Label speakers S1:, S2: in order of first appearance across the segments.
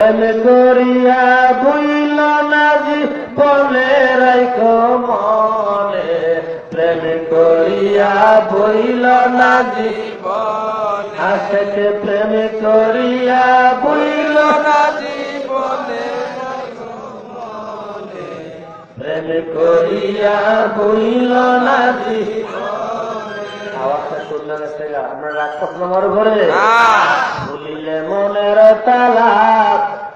S1: প্রেম করিয়া ভুইল না জীবনে রাইখো মনে, প্রেম করিয়া ভুইল না জীবন, আশেকে প্রেম করিয়া ভুইল না জীবনে, প্রেম করিয়া ভুইল না জীবনে। আওয়াজটা শুনলে আমরা রাগ করলাম আমার ঘরে ভুলিলে মনের তালা,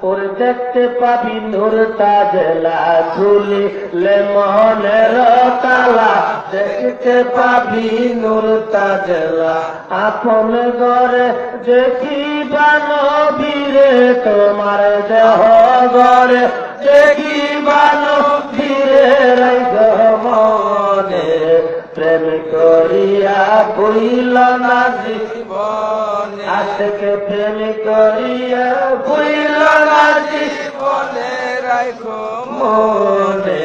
S1: ওর দেখতে পাবি নূর তাজলা, ভুলিলে মনের তালা, দেখতে পাবি নূর তাজলা। আপন ঘরে দেখিবা নবীরে, তোমার দেহ ঘরে দেখিবা নবীরে রাইখো মনে, প্রেম করিয়া ভুইল না জীবনে, আশেকে প্রেম করিয়া ভুইল না জীবনে রাইখো মনে,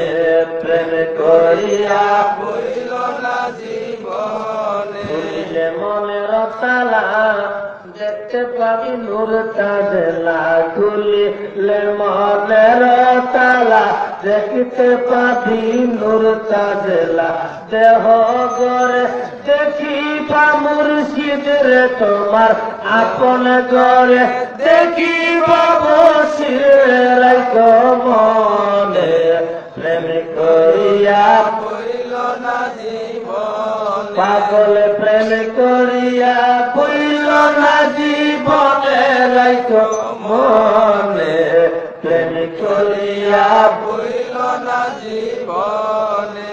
S1: প্রেম করিয়া ভুইল না জীবনে। ভুলিলে মনের তালা, দেখতে পাবি নূর তাজলা, খুলিলে মনের তালা, দেখতে পাবি নূর তাজলা। দেহ গরে দেখিবা মুর্শিদ রে, তোমার আপন গরে দেখিবা বসির রাইখো মনে, প্রেম করিয়া ভুইল না জীবন, পাগল প্রেম করিয়া ভুইল না জীবনে রাইখো মনে, প্রেম করিয়া ভুইল না জীবনে।